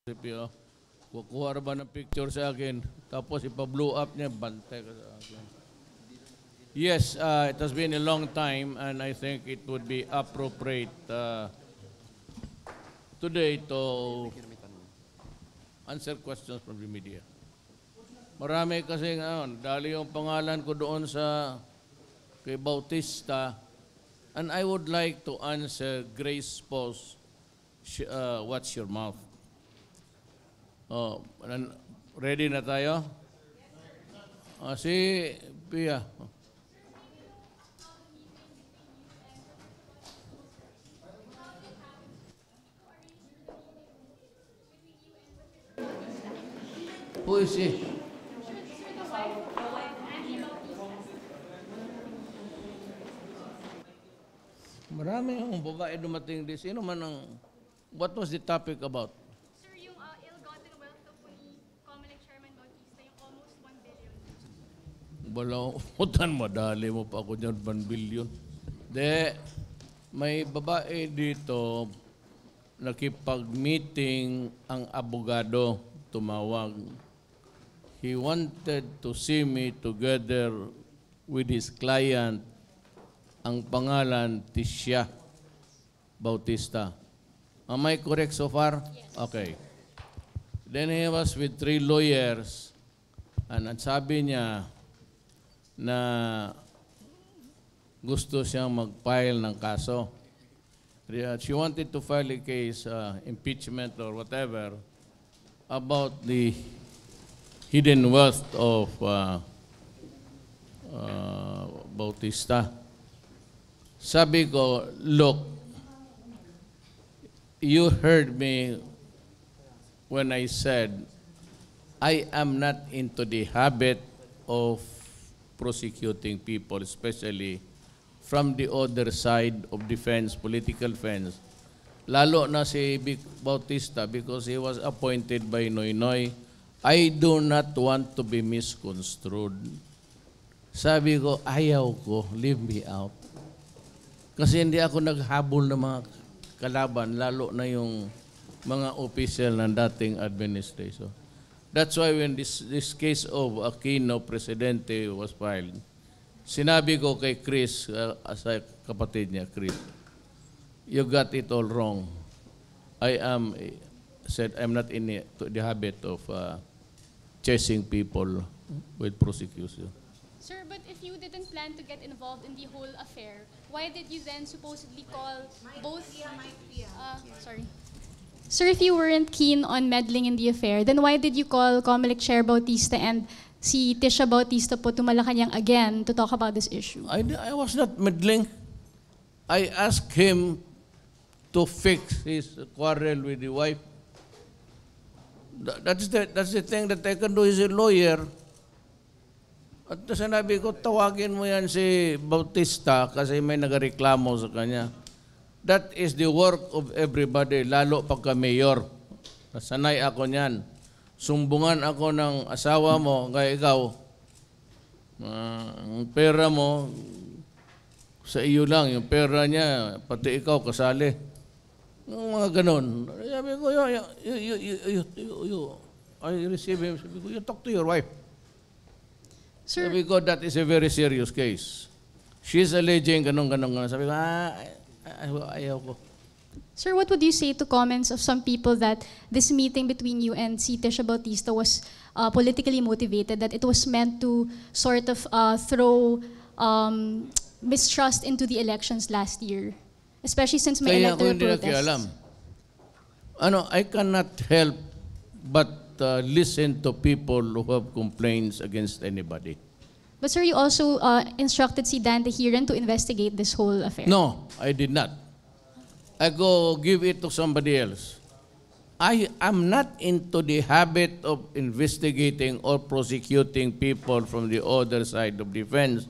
CPO. Kukuha ba ng picture sa akin, tapos ipa-blow up niya, bantay ka sa akin. Yes, it has been a long time and I think it would be appropriate today to answer questions from the media. Marami kasi dali yung pangalan ko doon sa kay Bautista, and I would like to answer Grace Post, watch your mouth. Oh, ready na tayo? Si Pia. Who is he? Marami yung babae dumating din. Sino man ang... What was the topic about? Sir, yung ill-gotten wealth daw po ni Comelec Chairman Bautista, yung almost 1 billion. Utan, madali mo pa ako dyan, 1 billion. De, may babae dito, nakipag-meeting ang abogado, tumawag. He wanted to see me together with his client. Ang pangalan, Tisha Bautista. Am I correct so far? Yes. Okay. Then he was with 3 lawyers and sabi niya na gusto siyang mag-file ng kaso. She wanted to file a case, impeachment or whatever, about the hidden wealth of Bautista. Sabi ko, look, you heard me when I said, I am not into the habit of prosecuting people, especially from the other side of the fence, political fence. Lalo na si Bautista because he was appointed by Noynoy. I do not want to be misconstrued. Sabi ko, ayaw ko, leave me out. Kasi hindi ako naghabol ng mga kalaban, lalo na yung mga official ng dating administration. That's why when this case of Aquino Presidente was filed, sinabi ko kay Chris, as kapatid niya, Chris, you got it all wrong. I'm not in the habit of chasing people with prosecution. Sir, but if you didn't plan to get involved in the whole affair, why did you then supposedly call both... sorry. Sir, if you weren't keen on meddling in the affair, then why did you call Comelec Chair Bautista and si Tisha Bautista po to Malacanang again to talk about this issue? I was not meddling. I asked him to fix his quarrel with the wife. That's the thing that I can do as a lawyer. At sinabi ko, tawagin mo yan si Bautista kasi may nagareklamo sa kanya. That is the work of everybody, lalo pagka mayor. Nasanay ako niyan. Sumbungan ako ng asawa mo, kaya ikaw, ang pera mo, sa iyo lang, yung pera niya, pati ikaw kasali. Yung mga ganun. Sabi ko, I receive him. Sabi ko, you talk to your wife. Sir, Sabi ko, that is a very serious case. She's alleging ganun. Sabi ko, ayaw ko. Sir, what would you say to comments of some people that this meeting between you and si Tisha Bautista was politically motivated, that it was meant to sort of throw mistrust into the elections last year? Especially since may Kaya ako electoral hindi protests. nakialam. I cannot help but listen to people who have complaints against anybody. But sir, you also instructed si Dan Tehiran to investigate this whole affair. No, I did not. I go give it to somebody else. I am not into the habit of investigating or prosecuting people from the other side of the fence.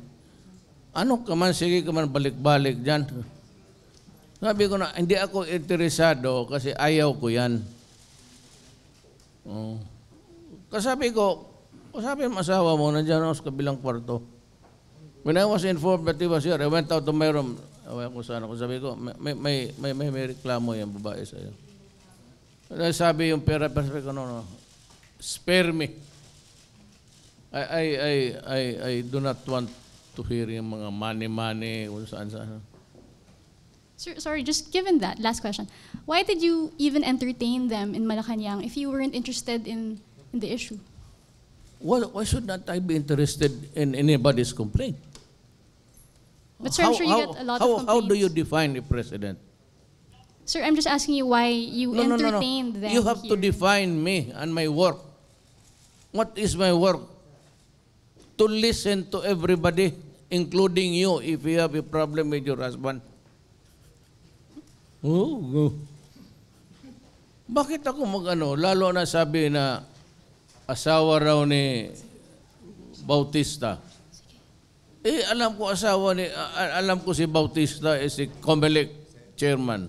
Ano ka man, sige ka man balik-balik dyan. Sabi ko na, hindi ako interesado kasi ayaw ko yan. Kasabi ko, kasabi ang asawa mo, nandiyan ako sa kabilang kwarto. When I was informed that he was here, I went out to my room. Away ko sana. Sabi ko, may reklamo yung babae sa'yo. Sabi yung pera, sabi ko, no, spare me. I do not want to hear yung mga money, kung saan. Sir, sorry, just given that, last question. Why did you even entertain them in Malacanang if you weren't interested in the issue? Why should not I be interested in anybody's complaint? But sir, I'm sure you get a lot of complaints. How do you define a president? Sir, I'm just asking you why you entertained them. You have to here. define me and my work. What is my work? To listen to everybody, including you, if you have a problem with your husband. Oh. Bakit ako mag-ano? Lalo na sabi na asawa raw ni Bautista. Alam ko si Bautista is si Comelec chairman.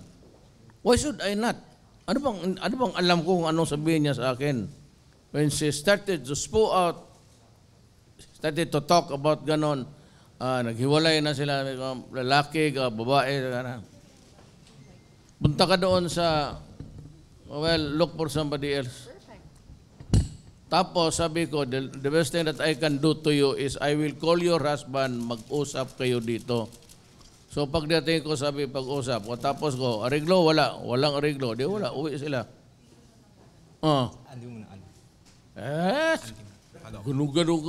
Why should I not? Ano bang alam ko kung anong sabihin niya sa akin? When she started to spew out, started to talk about ganon, naghiwalay na sila, lalaki, babae, gano'n. Punta ka doon sa, look for somebody else. Tapos sabi ko, the best thing that I can do to you is I will call your husband, mag-usap kayo dito. So pagdating ko, sabi pag-usap. O tapos ko, ariglo, walang ariglo. Di wala, uwi sila. Ganun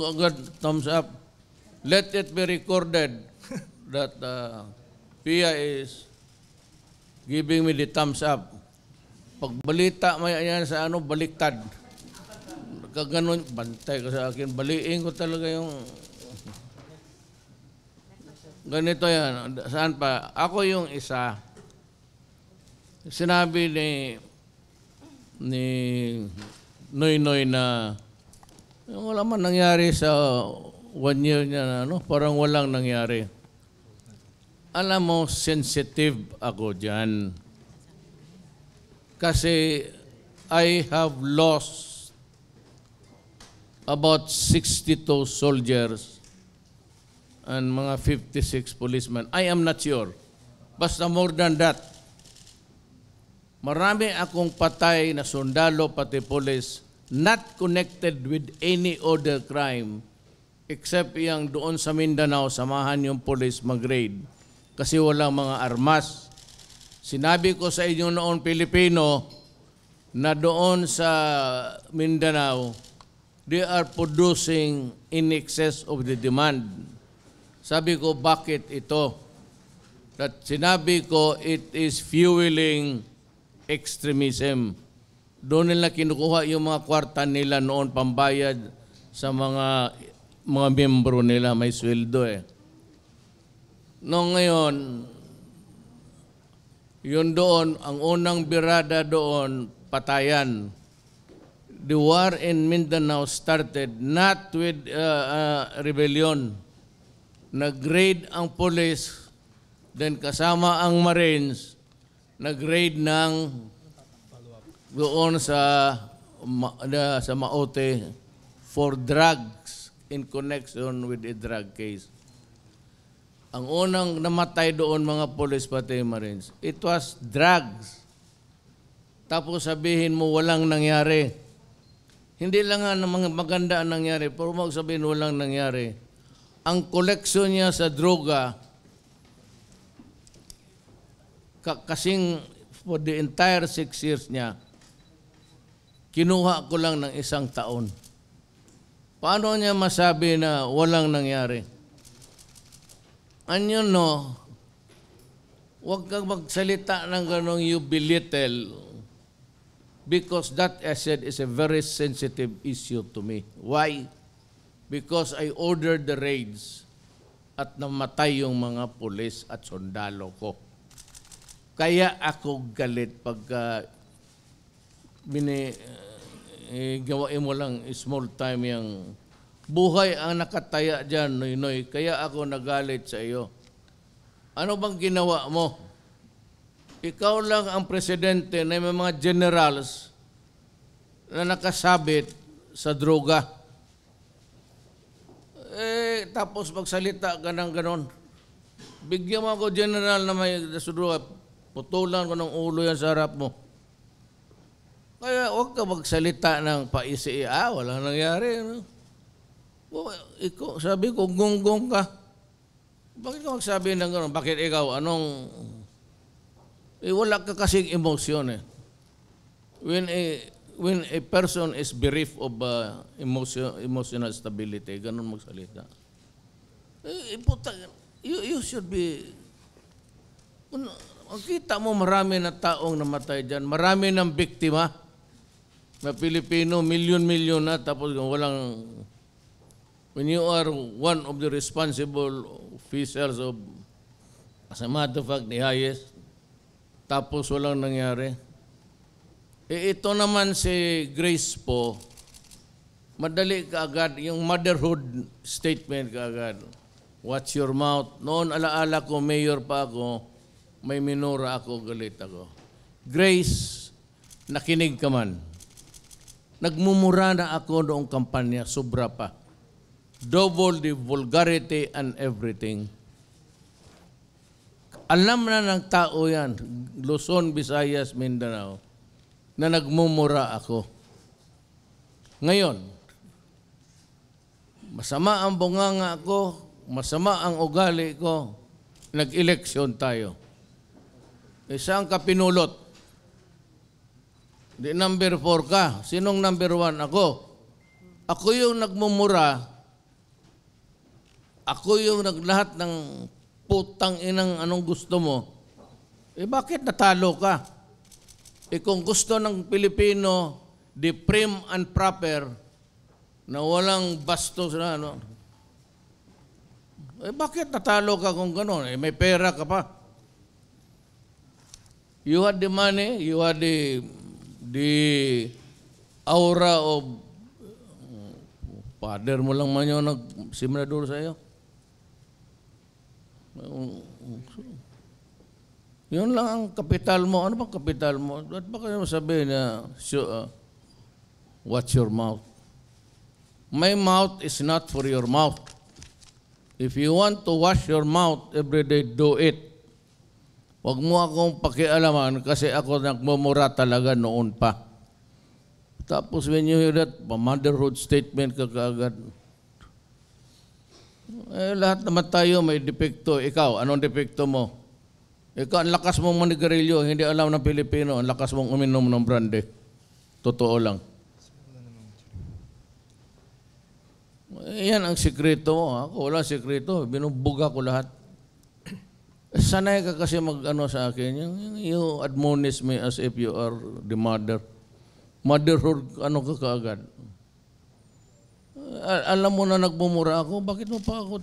agad, thumbs up. Let it be recorded that Pia is giving me the thumbs up. Pagbalita maya yan sa baliktad. Kaganon, bantay ko sa akin. Baliin ko talaga yung... Ganito yan. Saan pa? Ako yung isa. Sinabi ni Noy na wala man nangyari sa 1 year niya na, parang walang nangyari. Alam mo, sensitive ako dyan. Kasi I have lost about 62 soldiers and mga 56 policemen. I am not sure. Basta more than that. Marami akong patay na sundalo pati police not connected with any other crime except yung doon sa Mindanao, samahan yung police mag-raid kasi walang mga armas. Sinabi ko sa inyo noon Pilipino na doon sa Mindanao, they are producing in excess of the demand. Sabi ko, bakit ito? That sinabi ko, it is fueling extremism. Doon nila kinukuha yung mga kwarta nila noon pambayad sa mga membro nila, may sweldo eh. Noong ngayon, yun doon, ang unang birada doon, patayan. The war in Mindanao started not with rebellion. Nag-raid ang police, then kasama ang Marines, nag-raid ng doon sa Maote for drugs in connection with a drug case. Ang unang namatay doon mga police pati Marines, it was drugs. Tapos sabihin mo walang nangyari. Hindi lang nga mga maganda ang nangyari, pero magsabihin walang nangyari. Ang koleksyon niya sa droga, kasing for the entire 6 years niya, kinuha ko lang ng 1 taon. Paano niya masabi na walang nangyari? Anyo no, huwag kang magsalita ng ganong you belittle because that, as I said, is a very sensitive issue to me. Why? Because I ordered the raids at namatay yung mga pulis at sundalo ko. Kaya ako galit pagka gawain mo lang small time yung buhay ang nakataya dyan, Noy. Kaya ako nagalit sa iyo. Ano bang ginawa mo? Ikaw lang ang presidente na may mga generals na nakasabit sa droga. Tapos magsalita ka ng ganon. Bigyan mo ako general na may droga, putulan ko ng ulo yan sa harap mo. Kaya huwag ka magsalita ng paisi, wala nangyari. Ano? Ikaw, sabi ko, gunggong ka. Bakit ka magsabi ng gano'n? Bakit ikaw, anong... wala ka kasing emosyon eh. When a person is bereft of emotional stability, ganun magsalita. You should be... Kita mo marami na taong namatay dyan. Marami ng biktima na Pilipino, milyon-milyon na, tapos walang... When you are one of the responsible officials of, as a matter of fact, the highest, tapos walang nangyari. Ito naman si Grace po, madali ka agad, yung motherhood statement ka agad. Watch your mouth. Noon alaala ko, mayor pa ako, may minura ako, galit ako. Grace, nakinig ka man. Nagmumura na ako noong kampanya, sobra pa. Double the vulgarity and everything. Alam na ng tao yan, Luzon, Visayas, Mindanao, na nagmumura ako. Ngayon, masama ang bunganga ko, masama ang ugali ko, nag-eleksyon tayo. Isang kapinulot. Di number 4 ka. Sinong number 1? Ako. Ako yung nagmumura. Ako yung naglahat ng putang inang anong gusto mo. Bakit natalo ka? Kung gusto ng Pilipino, the prim and proper, na walang bastos na ano, bakit natalo ka kung gano'n? May pera ka pa. You had the money, you had the aura of father mo lang man yung nagsimrador sa iyo. Yun lang ang kapital mo. Ano bang kapital mo? At baka naman sabihin na, watch your mouth. My mouth is not for your mouth. If you want to wash your mouth every day, do it. Huwag mo akong pakialaman kasi ako nagmumura talaga noon pa. Tapos when you hear that, motherhood statement ka kaagad. Lahat naman tayo may depekto. Ikaw, anong depekto mo? Ikaw, ang lakas mong manigarilyo, hindi alam ng Pilipino, ang lakas mong uminom ng brandy. Totoo lang. Yan ang sikreto mo. Ako, wala sikreto. Binubuga ko lahat. Sanay ka kasi mag-ano sa akin. You admonish me as if you are the mother. Motherhood, ano ka kaagad? Alam mo na nagmumura ako, bakit mo pa ako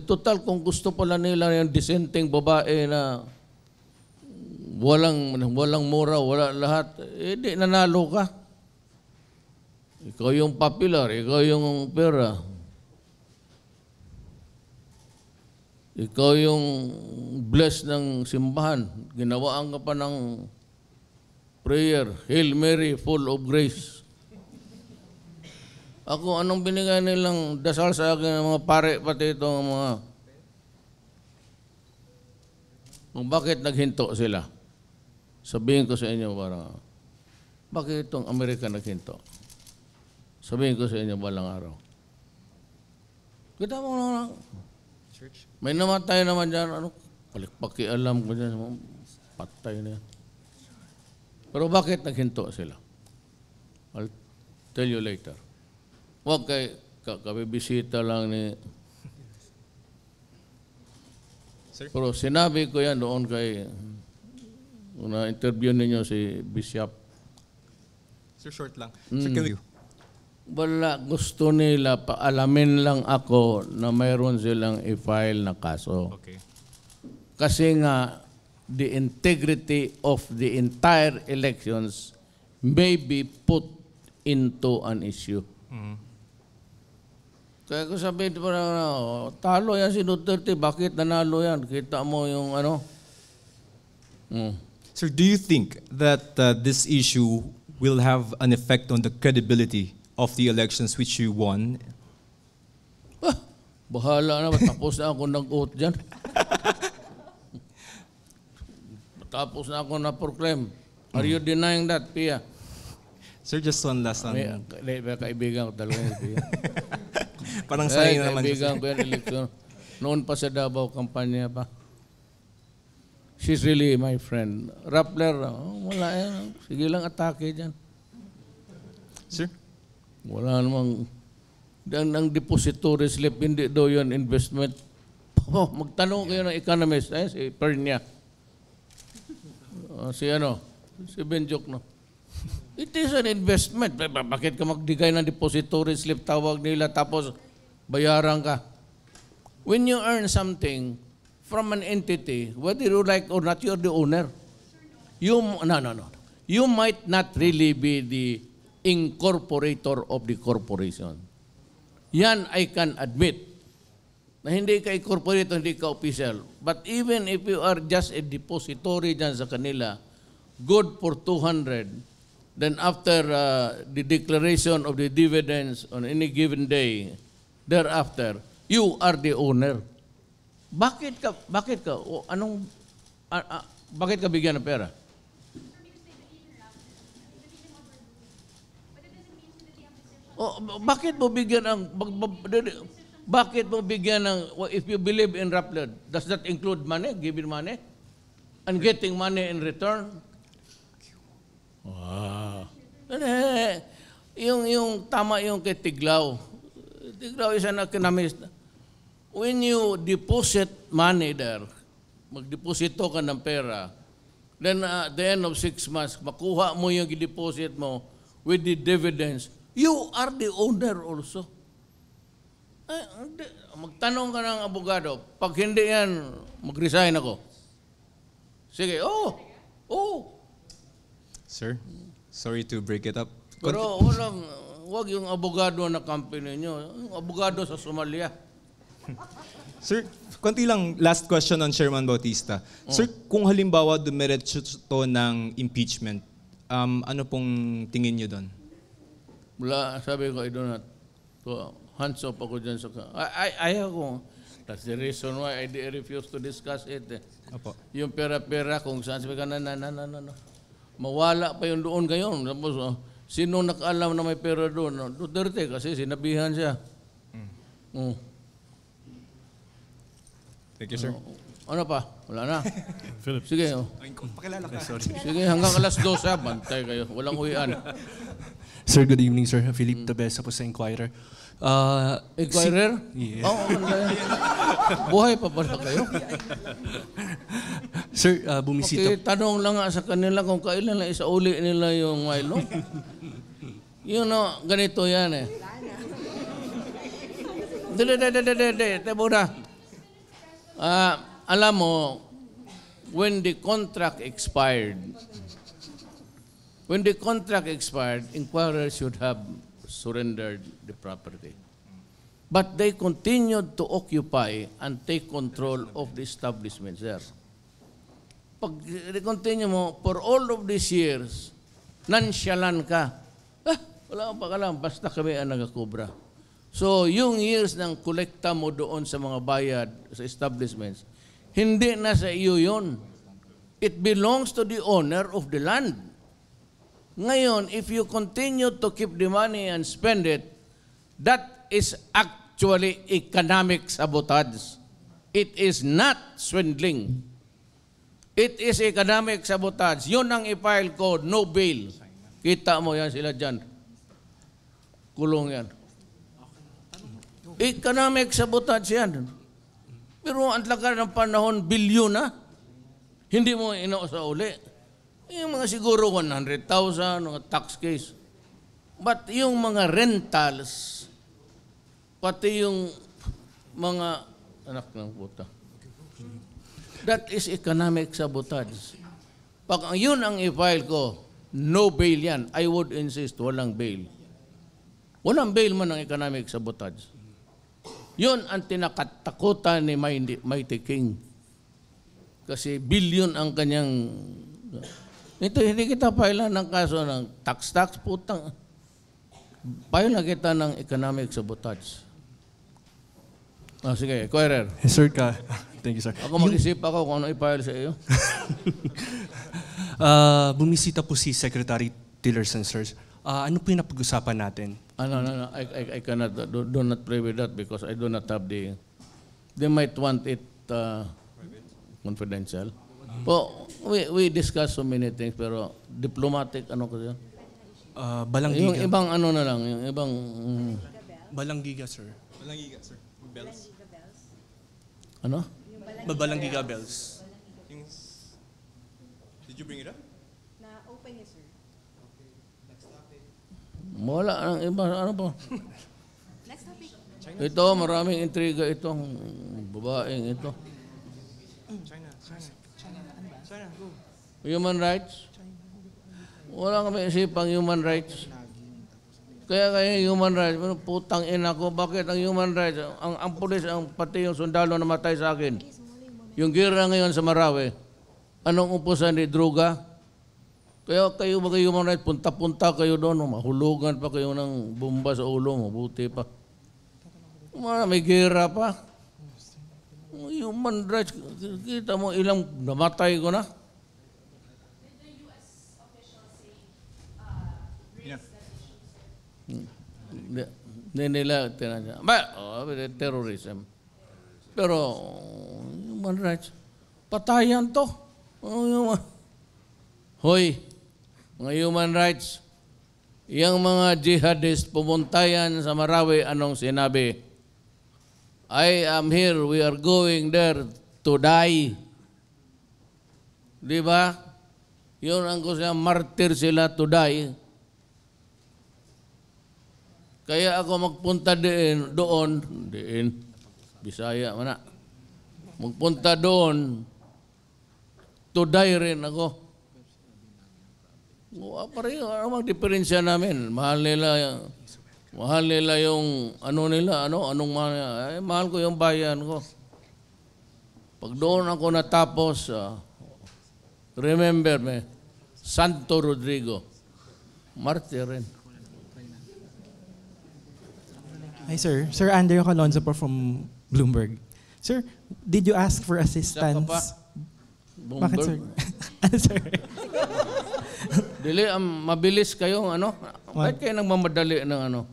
total, kung gusto pala nila yung disenteng babae na walang mura, wala lahat, di nanalo ka. Ikaw yung popular, ikaw yung pera. Ikaw yung blessed ng simbahan. Ginawaan ka pa ng prayer, Hail Mary, full of grace. Ako, anong binigay nilang dasal sa akin ng mga pare, pati itong mga... Kung bakit naghinto sila? Sabihin ko sa inyo parang, bakit itong Amerika naghinto? Sabihin ko sa inyo balang araw. Kita mo na, may namatay naman dyan, pakialam ko dyan, patay na yan. Pero bakit naghinto sila? I'll tell you later. Huwag kay kabibisita lang ni... Sir? Pero sinabi ko yan doon kay... na-interview ninyo si Bishop. Sir, short lang. Sir, can you? Wala, gusto nila, paalamin lang ako na mayroon silang i-file na kaso. Okay. Kasi nga, the integrity of the entire elections may be put into an issue. Mm-hmm. Kaya ko sabihin parang, talo yan si Duterte, bakit nanalo yan? Kita mo yung ano? Sir, do you think that this issue will have an effect on the credibility of the elections which you won? Bahala na, tapos na ako nag-vote dyan. Tapos na ako na-proclaim. Are you denying that, Pia? Sir, just one last one. May kaibigan ko talaga yung Pia. Parang sayang naman siya, Kaibigan ko yan, eleksyon. Noon pa sa Davao, kampanya pa. She's really my friend. Rappler, wala yan. Sige lang atake dyan. sir. Wala namang, ang depository slip, hindi daw yun investment. Magtanong kayo ng economist, si Pernia. Si Benjok, no? It is an investment. Bakit ka magdigay ng depository slip, tawag nila, tapos bayaran ka? When you earn something from an entity, whether you like or not, you're the owner. No. You might not really be the incorporator of the corporation. Yan I can admit. Na hindi ka incorporator, hindi ka official. But even if you are just a depository dyan sa kanila, good for 200, then after the declaration of the dividends on any given day, thereafter, you are the owner. Bakit ka, bakit ka bigyan ng pera? Bakit mo bigyan ng, if you believe in Rappler, does that include money, giving money, and getting money in return? Wow. Yung tama yung kay Tiglaw. Tiglaw is an economist. When you deposit money there, magdeposito ka ng pera, then at the end of 6 months, makuha mo yung deposit mo with the dividends, you are the owner also. Magtanong ka ng abogado, pag hindi yan, mag-resign ako. Sige, Sir, sorry to break it up. Pero wag yung abogado na company nyo, yung abogado sa Somalia. Sir, konti lang, last question on Chairman Bautista. Sir, kung halimbawa dumiretso to ng impeachment, ano pong tingin niyo doon? Wala, sabi ko, I do not. So, hands off ako dyan sa... Ayaw ko. That's the reason why I refuse to discuss it. Opo. Yung pera-pera, kung saan sabi ka, mawala pa yung doon ngayon. Tapos, sino nakaalam na may pera doon? Duterte, kasi sinabihan siya. Thank you, sir. Ano pa? Wala na. Philip. Sige. Pakilala ka. Sige, hanggang alas 12, bantay kayo. Walang uwian. Sir, good evening, sir. Philip Tabesa po sa Inquirer. Inquirer? Yeah. Oo, buhay pa pala kayo? Sir, bumisita. Okay, tanong lang nga sa kanila kung kailan lang isauli nila yung Milo. Yun ganito yan eh. Muna. Alam mo, when the contract expired, inquirers should have surrendered the property. But they continued to occupy and take control of the establishments there. Pag continue mo, for all of these years, nonsyalan ka. Wala akong pakalam, basta kami ang nagkakubra. So, yung years ng kolekta mo doon sa mga bayad, sa establishments, hindi na sa iyo yun. It belongs to the owner of the land. Ngayon, if you continue to keep the money and spend it, that is actually economic sabotage. It is not swindling. It is economic sabotage. Yun ang i-file ko, no bail. Kita mo yan sila dyan. Kulong yan. Economic sabotage yan. Pero ang tagal ng panahon, bilyon na. Hindi mo sa uli. Yung mga siguro 100,000, mga tax case. But yung mga rentals, pati yung mga anak ng puta. That is economic sabotage. Pag yun ang i-file ko, no bail yan. I would insist, walang bail. Walang bail man ang economic sabotage. Yun ang tinakatakutan ni Mighty King. Kasi billion ang kanyang... Ito, hindi kita pailan ng kaso ng tax, putang. Pailan kita ng economic sabotage. Sige, Inquirer. Sir, Thank you, sir. Ako mag-isip ako kung ano i-file sa iyo. Bumisita po si Secretary Tillerson, sir. Ano po yung napag-usapan natin? No. I cannot, do not play with that because I do not have they might want it confidential. We discuss so many things, pero diplomatic, ano kasi? Yung Balanggiga. ibang ano na lang, yung ibang... Balanggiga, sir. Balanggiga, sir. Bells. Ano? Balanggiga bells. Did you bring it up? Wala ang iba, ano po? Ito, maraming intriga itong babaeng ito. China, go. Human rights? Wala kami isipang human rights. Kaya human rights, pero putang ina ko, bakit ang human rights, ang pulis, pati yung sundalo na matay sa akin, yung gira ngayon sa Marawi, anong upusan ni droga? Kaya kayo mga human rights, punta-punta kayo doon, mahulugan pa kayo ng bomba sa ulo mo, buti pa. May gira pa. Human rights, kita mo ilang namatay ko na. Hindi nila tinadya. Terrorism. Pero, human rights, patayan to. Hoy, mga human rights, yung mga jihadist pumuntayan sa Marawi, anong sinabi? I am here, we are going there to die. Di ba? Yun ang gusto niya, martyr sila to die. Kaya ako magpunta doon, Bisaya man na. Magpunta doon, to die rin ako. Pareho, ano ang diferensya namin? Mahal nila yung anong mahal ko yung bayan ko. Pag doon ako natapos, remember me, Santo Rodrigo, martyr rin. Hi, sir. Sir Andrew Calonzo po from Bloomberg. Sir, did you ask for assistance? Isa ka pa? Bakit, sir? Ano, sir? Dili, mabilis kayong Bakit kayo nagmamadali ng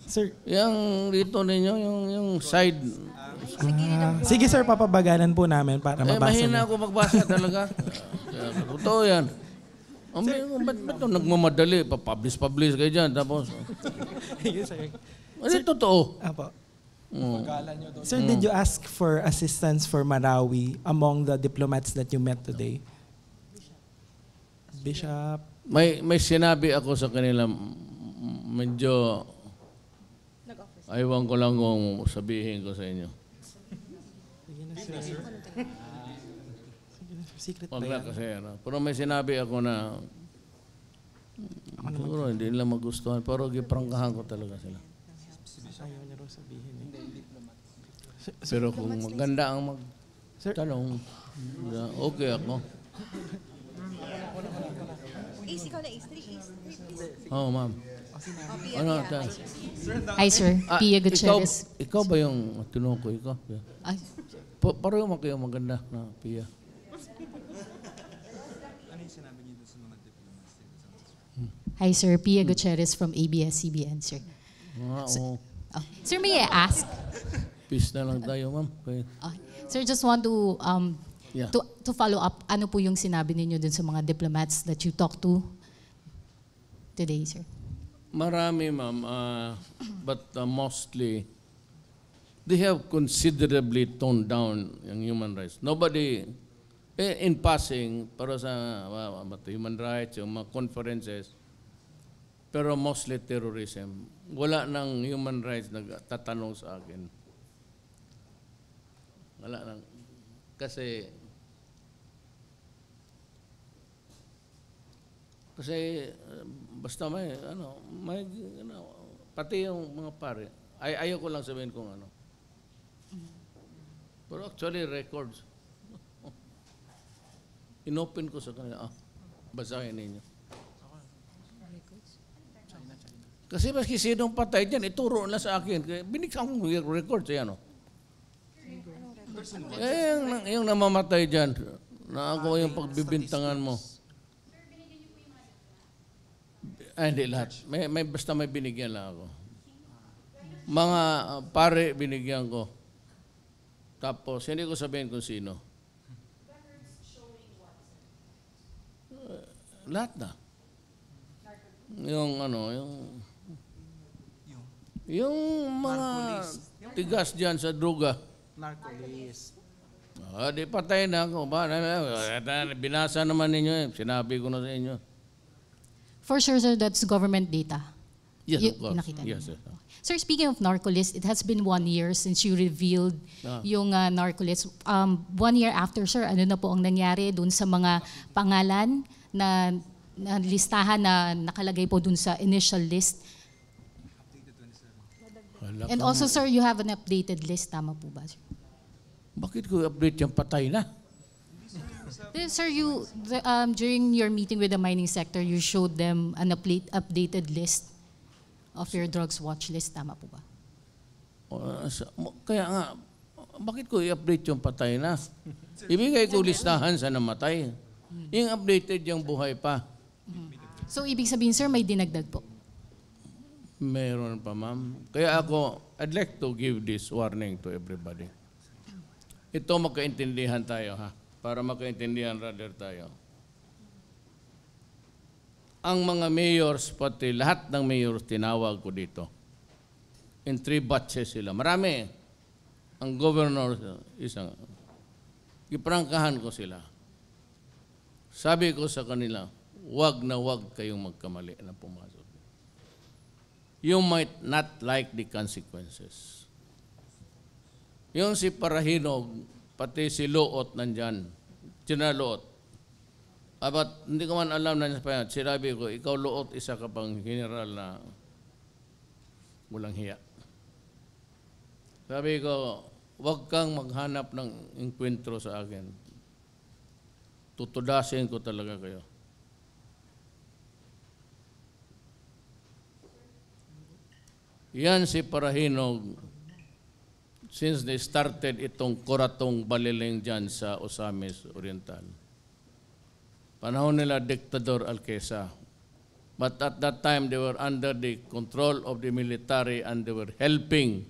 Sir, Yung dito ninyo, yung side. sige, sir, papabagalan po namin para mabasa Mahina niyo. ako magbasa talaga. Totoo yan. Ba't ito nagmamadali? Publish kayo dyan. Tapos, Sige, sir. totoo. Apo. Sir, did you ask for assistance for Marawi among the diplomats that you met today? Bishop? May sinabi ako sa kanila, medyo, aywan ko lang kung sabihin ko sa inyo. Sige na, sir. Sige na, sir. Secret ba Wag na yan? kasi, pero may sinabi ako na, siguro hindi nila magustuhan, pero giprangkahan ko talaga sila. Ayaw niya raw sabihin. Pero kung maganda ang Sir, magtanong, okay ako. Ace, ikaw na Ace. 3 Ace. Oo, ma'am. Ano, Hi, sir. Pia Gutierrez. Ikaw ba yung tinukoy ko? Ay, Pareho mo kayo maganda na Pia. hi, sir. Pia Gutierrez from ABS-CBN, sir. Oo. Oh. Sir, may I ask? Peace na lang tayo, ma'am. Okay. Sir, just want to Yeah. to follow up. Ano po yung sinabi ninyo dun sa mga diplomats that you talked to today, sir? Marami, ma'am. But mostly, they have considerably toned down yung human rights. Nobody, in passing, para sa human rights, yung mga conferences, pero mostly terrorism. Wala nang human rights nagtatanong sa akin. Wala nang. Kasi basta pati yung mga pare, ayaw ko lang sabihin kung ano. Pero actually, records. Inopen ko sa kanila, basahin ninyo. Kasi maski sinong patay dyan, ituro na sa akin. Binigyan ko yung records, yan o. Yung namamatay dyan, na ako yung pagbibintangan mo. Ay, hindi lahat. Basta may binigyan lang ako. Mga pare, binigyan ko. Tapos, hindi ko sabihin kung sino. Lahat na. Yung mga tigas dyan sa droga. Narco-list. Di patay na ako. Binasa naman ninyo. Sinabi ko na sa inyo. For sure, sir, that's government data. Yes, of course. Pinakita Yes, niyo. sir. Sir, speaking of narco-list, it has been 1 year since you revealed yung narco-list. 1 year after, sir, ano na po ang nangyari dun sa mga pangalan na listahan na nakalagay po dun sa initial list? And also, sir, you have an updated list. Tama po ba, sir? Bakit ko update yung patay na? Sir, during your meeting with the mining sector, you showed them an updated list of your drugs watch list. Tama po ba? Kaya nga, bakit ko i-update yung patay na? Ibigay ko listahan sa namatay. Yung updated yung buhay pa. So, ibig sabihin, sir, may dinagdag po. Meron pa, ma'am. Kaya ako, I'd like to give this warning to everybody. Ito magkaintindihan tayo, ha? Para magkaintindihan rather tayo. Ang mga mayors, pati lahat ng mayors, tinawag ko dito. In 3 batches sila. Marami. Ang governor, isang. Iprangkahan ko sila. Sabi ko sa kanila, wag na wag kayong magkamali na pumasok. You might not like the consequences. Yung si Parahinog, pati si Luot nandyan, Luot. But hindi ko man alam na niya. Sinabi ko, ikaw Luot, isa ka pang general na walang hiya. Sabi ko, wag kang maghanap ng enkwentro sa akin. Tutudasin ko talaga kayo. Yan si Parahinog, since they started itong Kuratong Baliling dyan sa Osamis Oriental. Panahon nila Diktador Alquesa. But at that time, they were under the control of the military and they were helping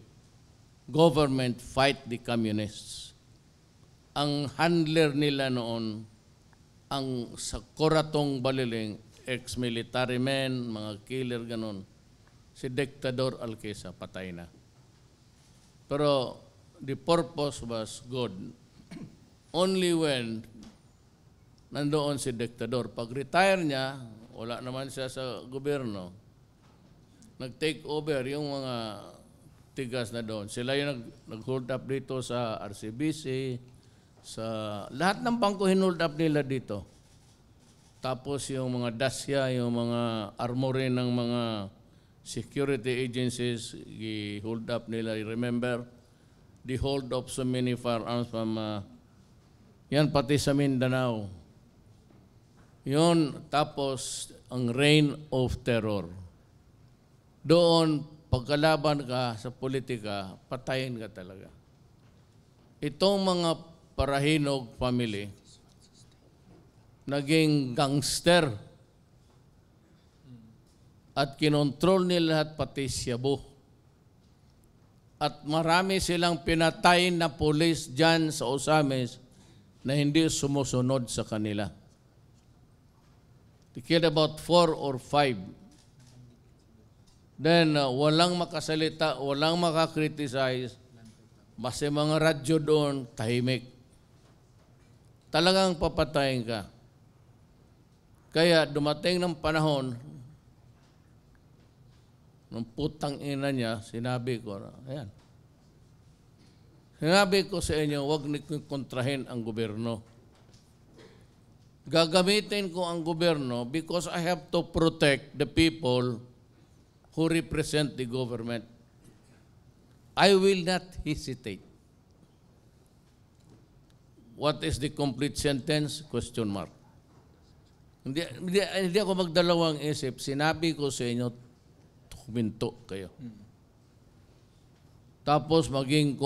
government fight the communists. Ang handler nila noon, ang sa Kuratong Baliling, ex-military men, mga killer, ganon. Si Diktador Alquesa, patay na. Pero the purpose was good. Only when nandoon si Diktador. Pag retire niya, wala naman siya sa gobyerno. Nag-take over yung mga tigas na doon. Sila yung nag-hold up dito sa RCBC, sa lahat ng bangko hinold up nila dito. Tapos yung mga dasya, yung mga armory ng mga security agencies, i-hold up nila. Remember, the hold up so many firearms from, yan pati sa Mindanao. Yun, tapos ang reign of terror. Doon, pagkalaban ka sa politika, patayin ka talaga. Itong mga Parahinog family, naging gangster at kinontrol nila lahat pati Cebu. At marami silang pinatay na pulis dyan sa Osamis na hindi sumusunod sa kanila. They killed about 4 or 5. Then, walang makasalita, walang makakriticize. Basta mga radyo doon, tahimik. Talagang papatayin ka. Kaya dumating ng panahon, nung putang ina niya, sinabi ko, ayan. Sinabi ko sa inyo, huwag niyo kontrahin ang gobyerno. Gagamitin ko ang gobyerno because I have to protect the people who represent the government. I will not hesitate. What is the complete sentence? Question mark. Hindi ako magdalawang isip. Sinabi ko sa inyo, huminto kayo. Tapos maging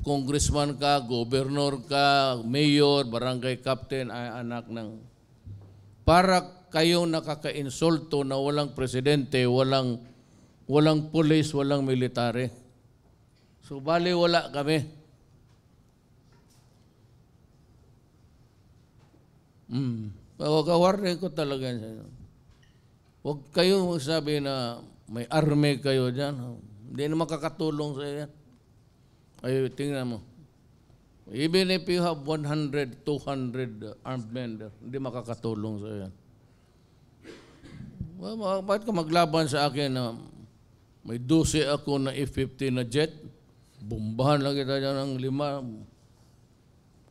congressman ka, governor ka, mayor, barangay captain, ay anak ng... Para kayong nakaka-insulto na walang presidente, walang police, walang military. So bali wala kami. Kawarning ko talaga sa inyo. Huwag kayo magsabi na may army kayo dyan. Hindi na makakatulong sa iyo. Ay, tingnan mo. Even if you have 100, 200 armed men, hindi makakatulong sa iyo. Well, bakit ka maglaban sa akin na may 12 ako na F-15 na jet? Bombahan lang kita dyan ng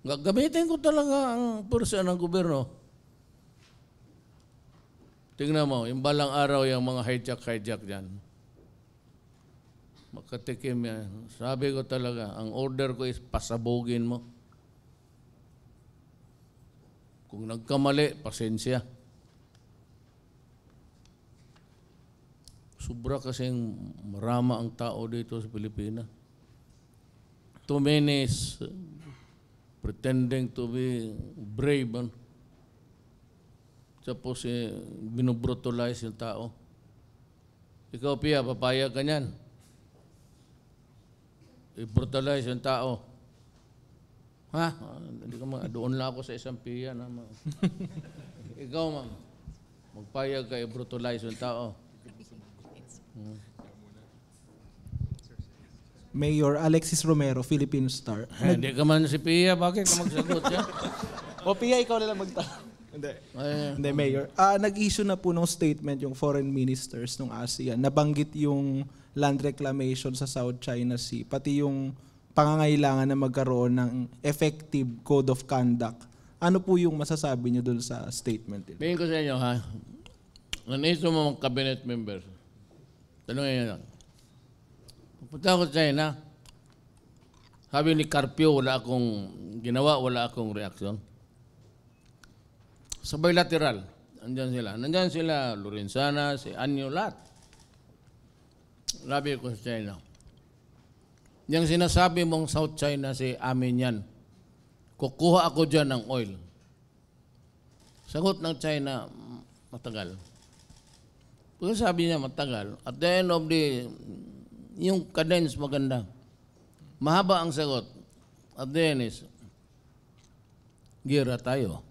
5. Gagamitin ko talaga ang pursa ng gobyerno. Tingnan mo, yung balang araw yung mga hijack dyan. Makatikim yan. Sabi ko talaga, ang order ko is pasabugin mo. Kung nagkamali, pasensya. Sobra kasing marama ang tao dito sa Pilipinas. Too many pretending to be brave. Tapos binubrutalize yung tao. Ikaw, Pia, papayag ka niyan. I-brutalize yung tao. Ha? Doon lang ako sa isang Pia. Ikaw, ma'am, magpayag ka, i-brutalize yung tao. Mayor Alexis Romero, Philippine Star. Hindi ka man si Pia, bakit ka magsagot yan? O Pia, ikaw na lang magtanong. Hindi, Mayor. Nag-issue na po ng statement yung foreign ministers ng ASEAN. Nabanggit yung land reclamation sa South China Sea, pati yung pangangailangan na magkaroon ng effective code of conduct. Ano po yung masasabi niyo doon sa statement? Bigyan ko sa inyo, ha? Naniso mo mga cabinet members. Tanungin nyo lang. Pupunta ako sa China. Sabi ni Carpio, wala akong ginawa, wala akong reaksyon. Sa bilateral, andyan sila. Nandyan sila, Lorenzana, si Anyo, lahat. Sabi ko sa China. Yung sinasabi mong South China, si amin yan. Kukuha ako dyan ng oil. Sagot ng China, matagal. Kung sabi niya matagal, at the end of the, yung cadence maganda. Mahaba ang sagot. At the end is, gira tayo.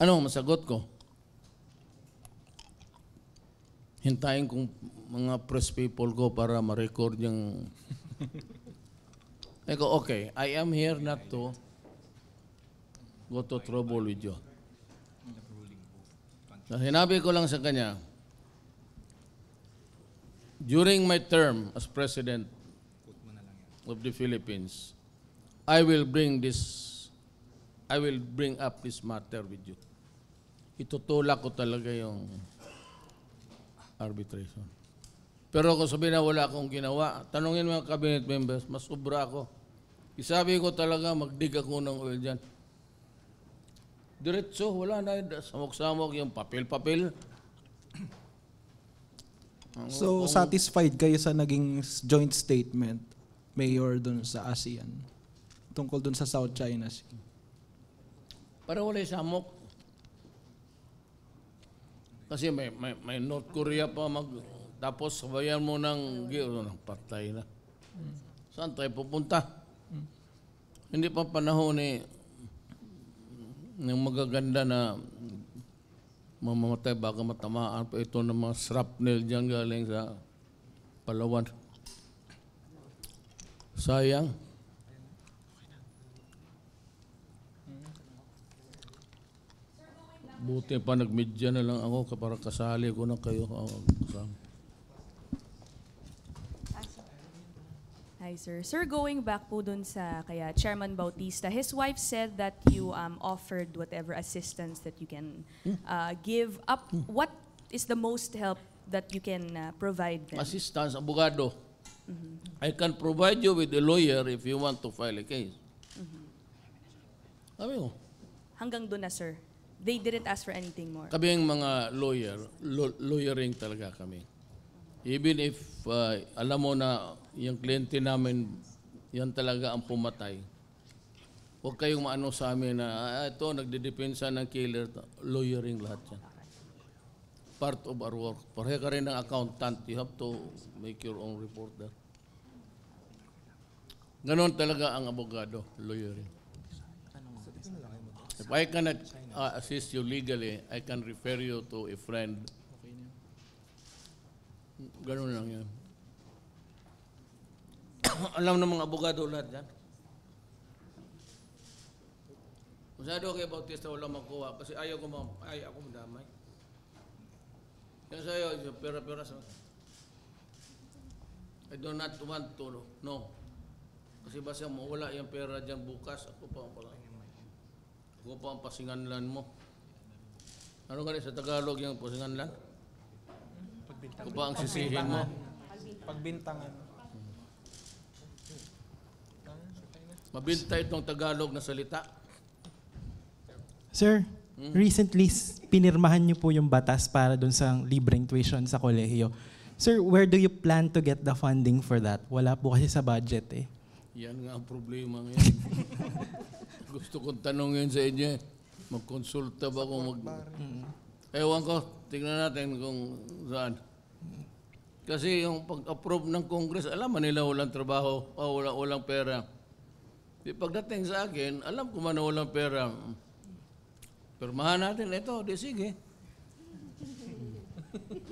Ano ang masagot ko? Hintayin kong mga press people ko para ma-record yung... Eko, okay, I am here not to go to trouble with you. Sinabi ko lang sa kanya, during my term as President of the Philippines, I will bring up this matter with you. Itutulak ko talaga yung arbitration. Pero kung sabihin na wala akong ginawa, tanungin mga cabinet members, mas sobra ako. Isabi ko talaga, magdig ako ng oil dyan. Diretso, wala na, samok-samok yung papel-papel. So, satisfied kayo sa naging joint statement, Mayor, dun sa ASEAN, tungkol dun sa South China Sea? Para wala yung samok. Kasi may North Korea pa tapos sabayan mo ng patay na. Saan tayo pupunta? Hindi pa panahon ng magaganda na mamamatay baka matamaan pa ito ng mga shrapnel dyan galing sa Palawan. Sayang. Buti pa nag-media na lang ako para kasali ko na kayo. Hi, sir. Sir, going back po dun sa kaya Chairman Bautista, his wife said that you offered whatever assistance that you can give up. What is the most help that you can provide them? Assistance, abogado. I can provide you with a lawyer if you want to file a case. Sabi mo. Hanggang doon na, sir. They didn't ask for anything more. Kami yung mga lawyer, lawyering talaga kami. Even if alam mo na yung kliyente namin, yan talaga ang pumatay, huwag kayong maano sa amin na ito, nagdidepensa ng killer, lawyering lahat yan. Part of our work. Pareha ka rin ng accountant, you have to make your own report there. Ganon talaga ang abogado, lawyering. If I cannot assist you legally, I can refer you to a friend. Ganon lang yan. Alam ng mga abogado lahat yan. Masyado kay Bautista wala makuha kasi ayaw ako madamay. Kaya sa'yo, pera-pera sa... I do not want to, no. Kasi basta mawala yung pera dyan bukas, ako pa ang pasinganlan mo. Ano ka rin sa Tagalog yung pasinganlan? Ako pa ang sisihin mo. Pagbintangan. Mabinta itong Tagalog na salita. Sir, recently pinirmahan niyo po yung batas para dun sa libreng tuition sa kolehiyo. Sir, where do you plan to get the funding for that? Wala po kasi sa budget eh. Yan nga ang problema ngayon. Gusto kong tanongin sa inyo, magkonsulta ba kung Ewan ko, tingnan natin kung saan. Kasi yung pag-approve ng Congress, alam nila walang trabaho, walang pera. Di pagdating sa akin, alam ko man na walang pera. Pirmahan natin ito, di sige.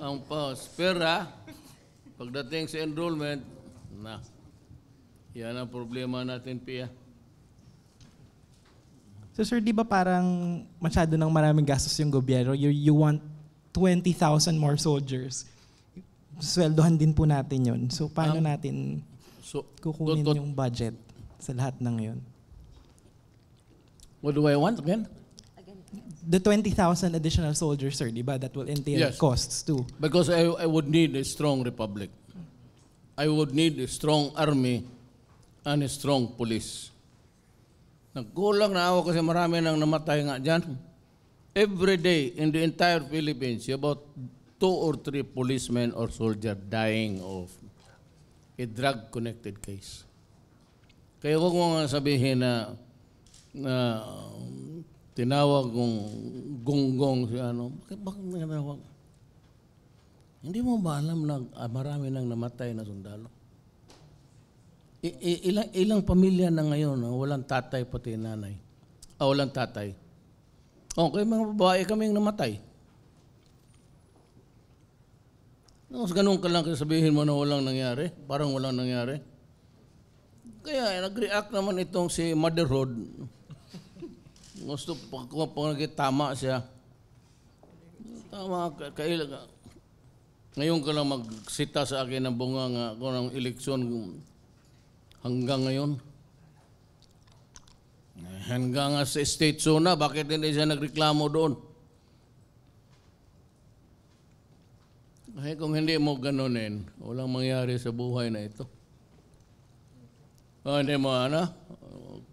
Ang pera, pagdating sa enrollment, yan ang problema natin, Pia. So sir, di ba parang masyado ng maraming gastos yung gobyerno? You want 20,000 more soldiers. Sweldohan din po natin yun. So paano natin kukunin yung budget sa lahat ng yun? What do I want again? The 20,000 additional soldiers, sir, di ba? That will entail costs too. Because I would need a strong republic. I would need a strong army and a strong police. Nagkulang na ako kasi marami nang namatay nga dyan. Every day in the entire Philippines, about 2 or 3 policemen or soldiers dying of a drug-connected case. Kaya huwag mo nga sabihin na tinawag kong gonggong si ano. Bakit tinawag? Hindi mo ba alam na marami nang namatay na sundalo? Ilang pamilya na ngayon walang tatay pati nanay. Walang tatay. Okay, mga babae kaming namatay. Ganun ka lang sabihin mo na walang nangyari. Parang walang nangyari. Kaya nag-react naman itong si Motherhood. Gusto pag tama siya. Tama, kailangan. Ngayon ka lang magsita sa akin ng bunga nga kung ng eleksyon hanggang ngayon. Hanggang sa state zone na, bakit hindi siya nagreklamo doon? Kasi kung hindi mo ganunin, walang mangyari sa buhay na ito. Hindi mo,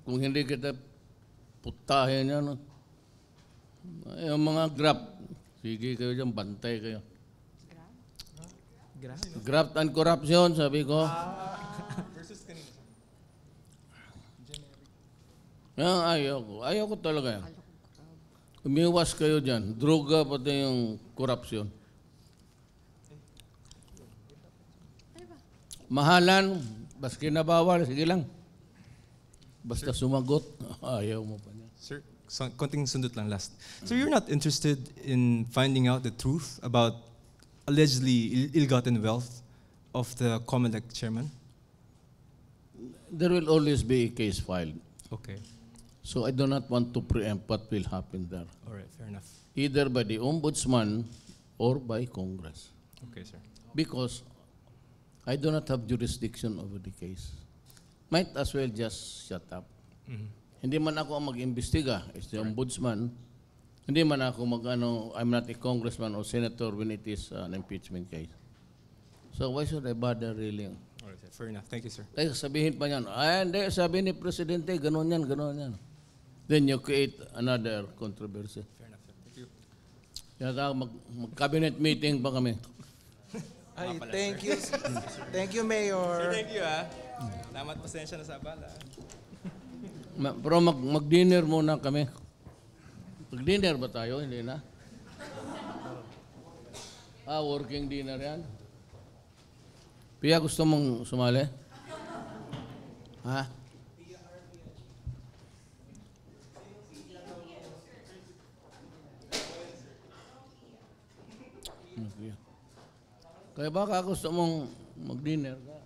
kung hindi kita putahin yan, yung mga grab, sige kayo dyan, bantay kayo. Graft and corruption, sabi ko. Ayaw ko talaga yan. Umiwas kayo dyan. Droga pati yung corruption. Mahalan, baski na bawal, sige lang. Basta sumagot, ayaw mo pa niya. Sir, konting sundot lang last. So you're not interested in finding out the truth about allegedly ill-gotten wealth of the COMELEC chairman? There will always be a case filed. Okay. So I do not want to preempt what will happen there. All right, fair enough. Either by the Ombudsman or by Congress. Okay, sir. Because I do not have jurisdiction over the case. Might as well just shut up. Mm-hmm. Hindi man ako ang mag-imbestiga. It's the Ombudsman. Hindi man ako I'm not a congressman or senator when it is an impeachment case. So why should I bother really? All right, fair enough. Thank you, sir. Ay, sabihin pa niyan, hindi, sabi ni Presidente, gano'n yan. Then you create another controversy. Fair enough, sir. Thank you. Kaya mag-cabinet meeting pa kami. Ay, thank you. Thank you, Mayor. Thank you Salamat, pasensya na sa abala. Pero mag-dinner muna kami. Mag-dinner ba tayo? Hindi na? Working dinner yan. Pia, gusto mong sumali? Ha? Kaya baka gusto mong mag-dinner ka.